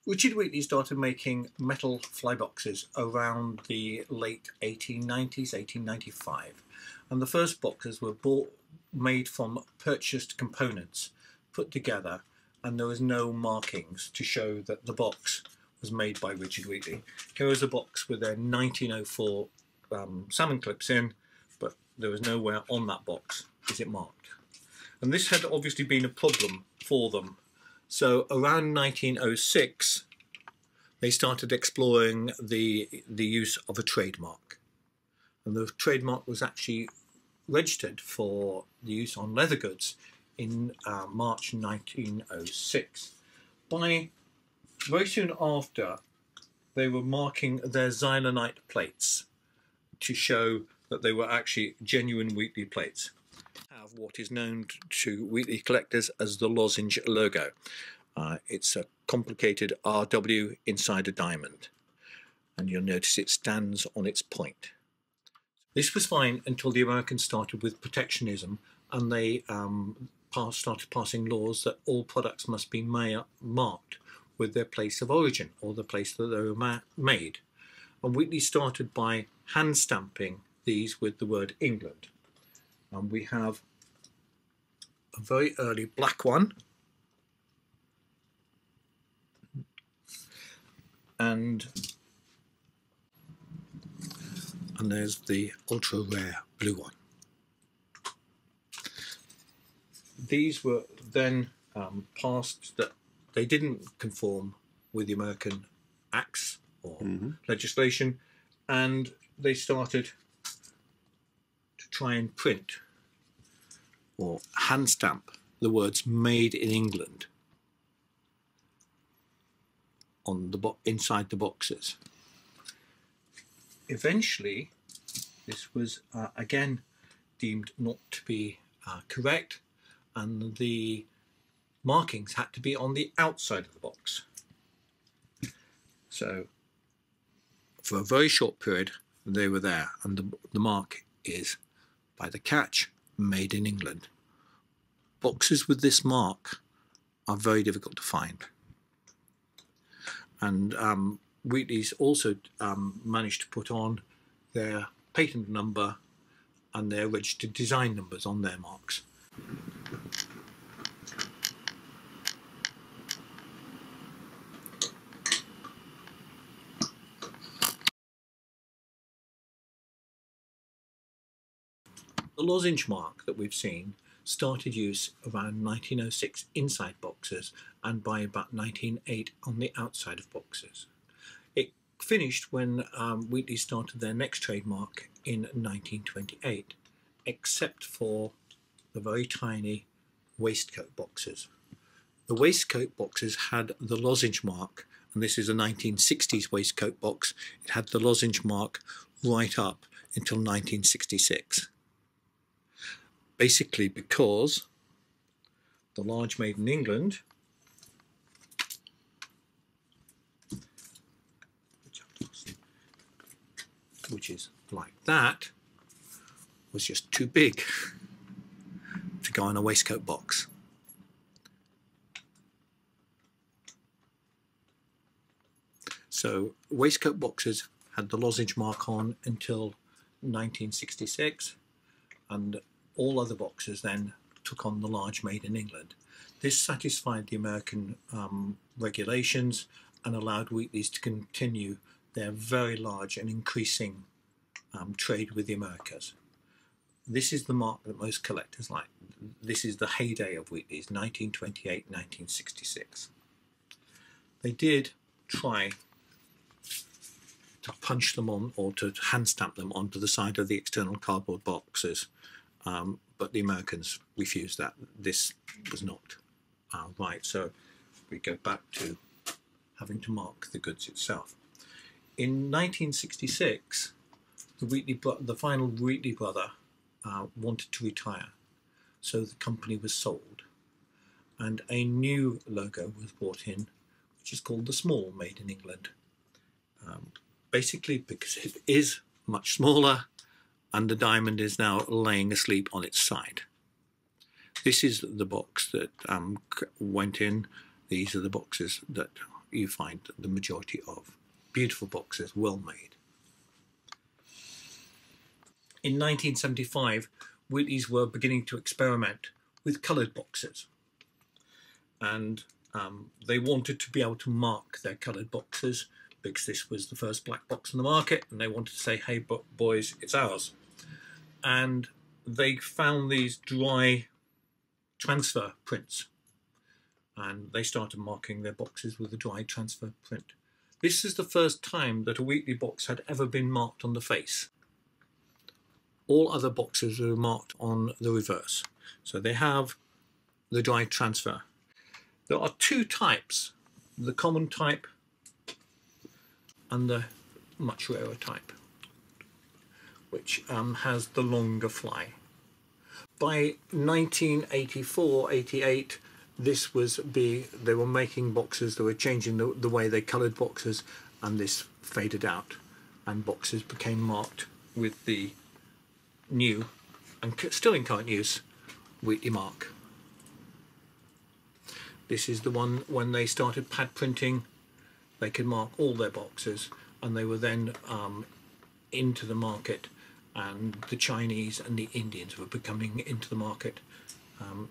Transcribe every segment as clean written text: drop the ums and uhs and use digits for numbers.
Richard Wheatley started making metal fly boxes around the late 1890s, 1895, and the first boxes were made from purchased components put together, and there was no markings to show that the box was made by Richard Wheatley. Here is a box with their 1904 salmon clips in, but there was nowhere on that box is it marked. And this had obviously been a problem for them. So around 1906, they started exploring the use of a trademark. And the trademark was actually registered for the use on leather goods in March 1906. Very soon after, they were marking their xylonite plates to show that they were actually genuine Wheatley plates. Have what is known to Wheatley collectors as the lozenge logo. It's a complicated RW inside a diamond, and you'll notice it stands on its point. This was fine until the Americans started with protectionism, and they started passing laws that all products must be marked with their place of origin, or the place that they were made. And Wheatley started by hand stamping these with the word England. And we have a very early black one, and there's the ultra rare blue one. These were then passed that they didn't conform with the American acts or legislation, and they started to try and print or hand stamp the words "Made in England" on the inside the boxes. Eventually, this was again deemed not to be correct, and the markings had to be on the outside of the box. So for a very short period they were there, and the mark is by the catch, "Made in England." Boxes with this mark are very difficult to find, and Wheatley's also managed to put on their patent number and their registered design numbers on their marks. The lozenge mark that we've seen started use around 1906 inside boxes, and by about 1908 on the outside of boxes. It finished when Wheatley started their next trademark in 1928, except for the very tiny waistcoat boxes. The waistcoat boxes had the lozenge mark, and this is a 1960s waistcoat box. It had the lozenge mark right up until 1966. Basically because the large "Made in England" which is like that, was just too big to go in a waistcoat box. So waistcoat boxes had the lozenge mark on until 1966, and all other boxes then took on the large "Made in England." This satisfied the American regulations and allowed Wheatley's to continue their very large and increasing trade with the Americas. This is the mark that most collectors like. This is the heyday of Wheatley's, 1928, 1966. They did try to punch them on, or to hand stamp them onto the side of the external cardboard boxes, but the Americans refused that. This was not right, so we go back to having to mark the goods itself. In 1966, the final Wheatley brother wanted to retire, so the company was sold, and a new logo was brought in, which is called the small "Made in England." Basically because it is much smaller, and the diamond is now laying asleep on its side. This is the box that went in. These are the boxes that you find the majority of beautiful boxes, well made. In 1975, Wheatleys were beginning to experiment with coloured boxes, and they wanted to be able to mark their coloured boxes because this was the first black box on the market, and they wanted to say, hey boys, it's ours. And they found these dry transfer prints, and they started marking their boxes with a dry transfer print. This is the first time that a Wheatley box had ever been marked on the face. All other boxes are marked on the reverse. So they have the dry transfer. There are two types, the common type and the much rarer type, which has the longer fly. By 1984-88, they were making boxes, they were changing the way they coloured boxes, and this faded out, and boxes became marked with the new, and still in current use, Wheatley mark. This is the one when they started pad printing. They could mark all their boxes, and they were then into the market, and the Chinese and the Indians were becoming into the market.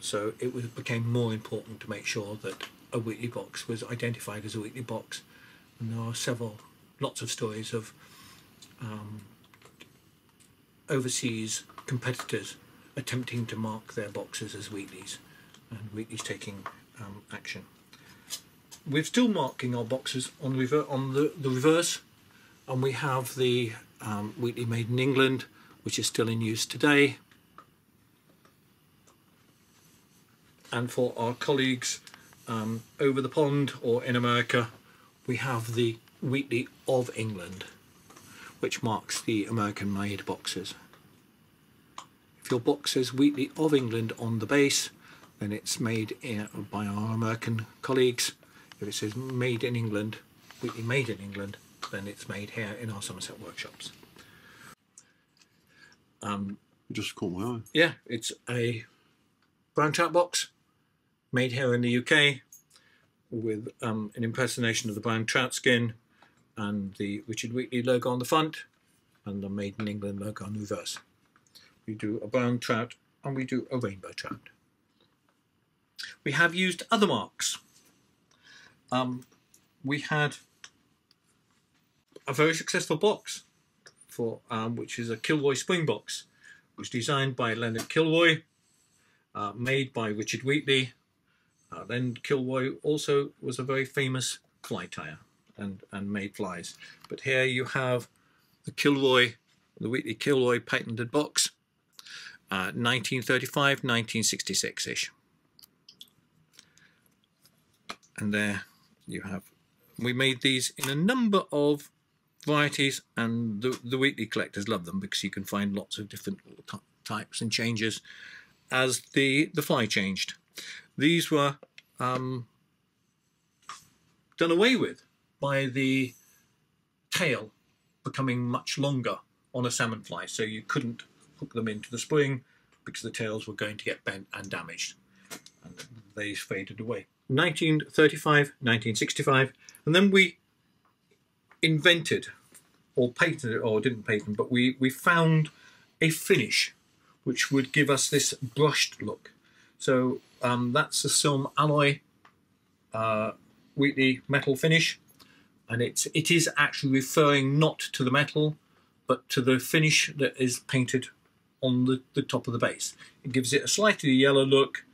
So it became more important to make sure that a Wheatley box was identified as a Wheatley box. And there are lots of stories of overseas competitors attempting to mark their boxes as Wheatleys, and Wheatley's taking action. We're still marking our boxes on the reverse, and we have the Wheatley made in England, which is still in use today. And for our colleagues over the pond or in America, we have the Wheatley of England, which marks the American made boxes. If your box says Wheatley of England on the base, then it's made by our American colleagues. If it says made in England, Wheatley made in England, then it's made here in our Somerset workshops. Just caught my eye. Yeah, it's a brown trout box made here in the UK with an impersonation of the brown trout skin and the Richard Wheatley logo on the front and the Made in England logo on the reverse. We do a brown trout and we do a rainbow trout. We have used other marks. We had a very successful box for which is a Kilroy spring box, which was designed by Leonard Kilroy, made by Richard Wheatley. Then Kilroy also was a very famous fly tyer and made flies. But here you have the Wheatley Kilroy patented box, 1935, 1966-ish. And there you have, we made these in a number of varieties, and the Wheatley collectors love them because you can find lots of different types and changes as the fly changed. These were done away with by the tail becoming much longer on a salmon fly, so you couldn't hook them into the spring because the tails were going to get bent and damaged, and they faded away. 1935, 1965, and then we invented, or patented, or didn't patent, but we found a finish which would give us this brushed look. So that's a Silm alloy Wheatley metal finish, and it is actually referring not to the metal but to the finish that is painted on the top of the base. It gives it a slightly yellow look,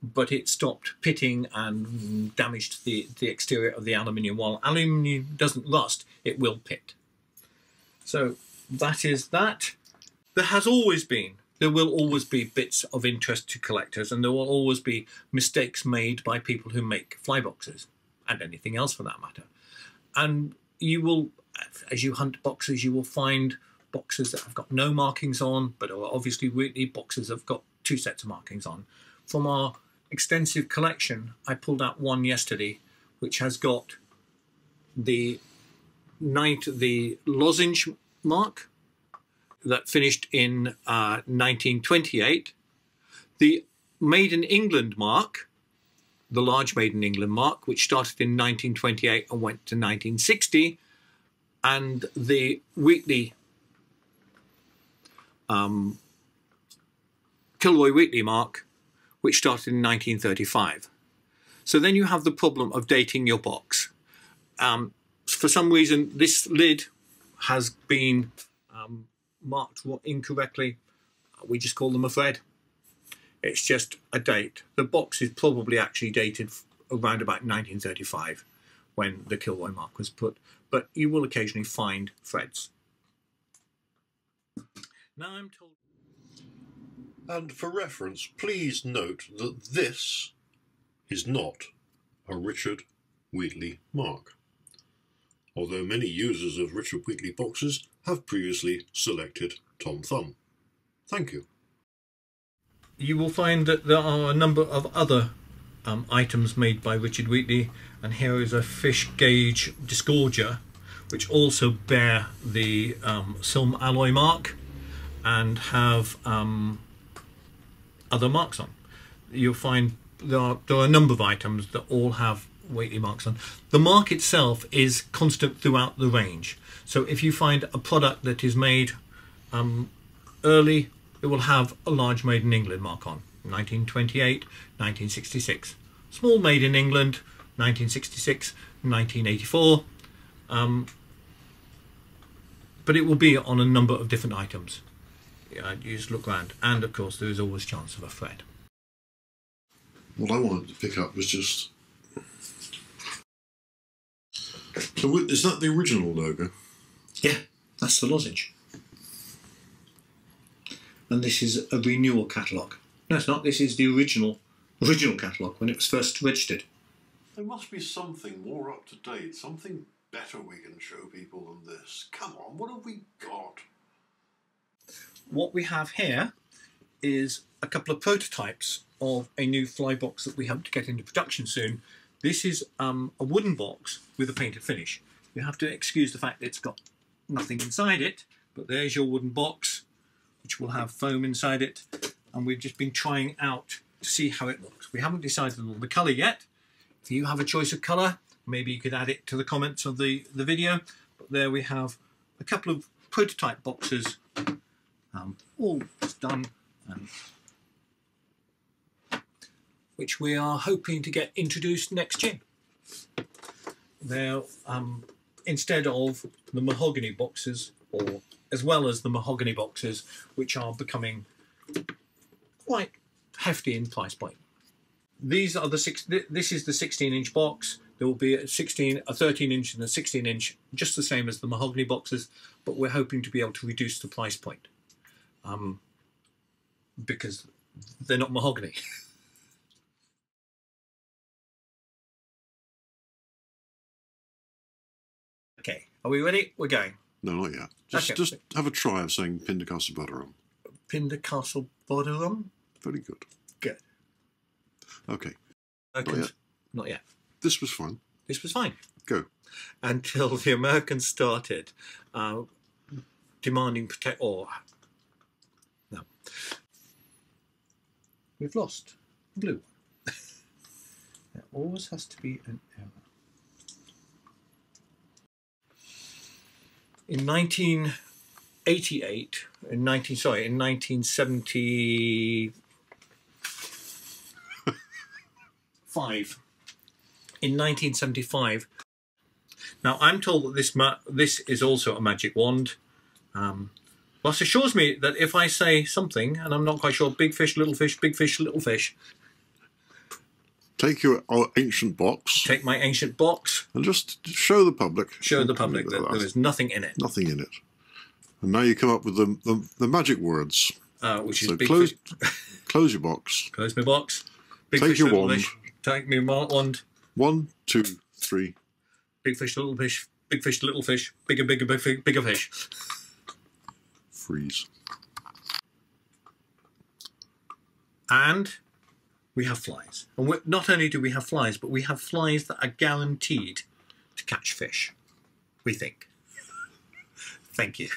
but it stopped pitting and damaged the exterior of the aluminium. While aluminium doesn't rust, it will pit. So that is that. There will always be bits of interest to collectors, and there will always be mistakes made by people who make fly boxes, and anything else for that matter. And you will, as you hunt boxes, you will find boxes that have got no markings on, but are obviously Wheatley boxes have got 2 sets of markings on. From our extensive collection, I pulled out one yesterday, which has got the lozenge mark that finished in 1928, the Made in England mark, the large Made in England mark, which started in 1928 and went to 1960, and the Wheatley, Kilroy Wheatley mark, which started in 1935. So then you have the problem of dating your box. For some reason, this lid has been marked incorrectly. We just call them a thread. It's just a date. The box is probably actually dated around about 1935 when the Kilroy mark was put, but you will occasionally find threads. Now I'm told... And for reference, please note that this is not a Richard Wheatley mark, although many users of Richard Wheatley boxes have previously selected Tom Thumb. Thank you. You will find that there are a number of other items made by Richard Wheatley, and here is a fish gauge disgorger, which also bear the Silm alloy mark and have other marks on. You'll find there are a number of items that all have Wheatley marks on. The mark itself is constant throughout the range. So if you find a product that is made early, it will have a large Made in England mark on. 1928, 1966. Small Made in England, 1966, 1984. But it will be on a number of different items. You just look around, and of course there is always chance of a thread. What I wanted to pick up was just... So is that the original logo? Yeah, that's the lozenge. And this is a renewal catalogue. No, it's not. This is the original catalogue when it was first registered. There must be something more up to date, something better we can show people than this. Come on, what have we got? What we have here is a couple of prototypes of a new Flybox that we hope to get into production soon. This is a wooden box with a painted finish. You have to excuse the fact that it's got nothing inside it, but there's your wooden box, which will have foam inside it, and we've just been trying out to see how it looks. We haven't decided on the colour yet. If you have a choice of colour, maybe you could add it to the comments of the video. But there we have a couple of prototype boxes, all done, which we are hoping to get introduced next year. They're instead of the mahogany boxes, or as well as the mahogany boxes, which are becoming quite hefty in price point. These are this is the 16-inch box. There will be a 13-inch and a 16-inch, just the same as the mahogany boxes, but we're hoping to be able to reduce the price point because they're not mahogany. Okay, are we ready? We're going. No, not yet. Just have a try of saying Pindercastle Bottom. Pindercastle Bottom? Very good. Good. Okay. Not yet. Not yet. This was fun. This was fine. Go. Until the Americans started demanding no. We've lost the blue one. There always has to be an error. In 1988, in 1975. In 1975. Now I'm told that this is also a magic wand. Ross assures me that if I say something, and I'm not quite sure, big fish, little fish, big fish, little fish. Take your ancient box. Take my ancient box. And just show the public. Show the public that there is nothing in it. Nothing in it. And now you come up with the magic words. Which is so big close, fish. Close your box. Close my box. Big Take fish, your little wand. fish. Take me wand. 1, 2, 3. Big fish, little fish. Big fish, little fish. Bigger, bigger, bigger fish. Freeze. And we have flies. And not only do we have flies, but we have flies that are guaranteed to catch fish. We think. Thank you.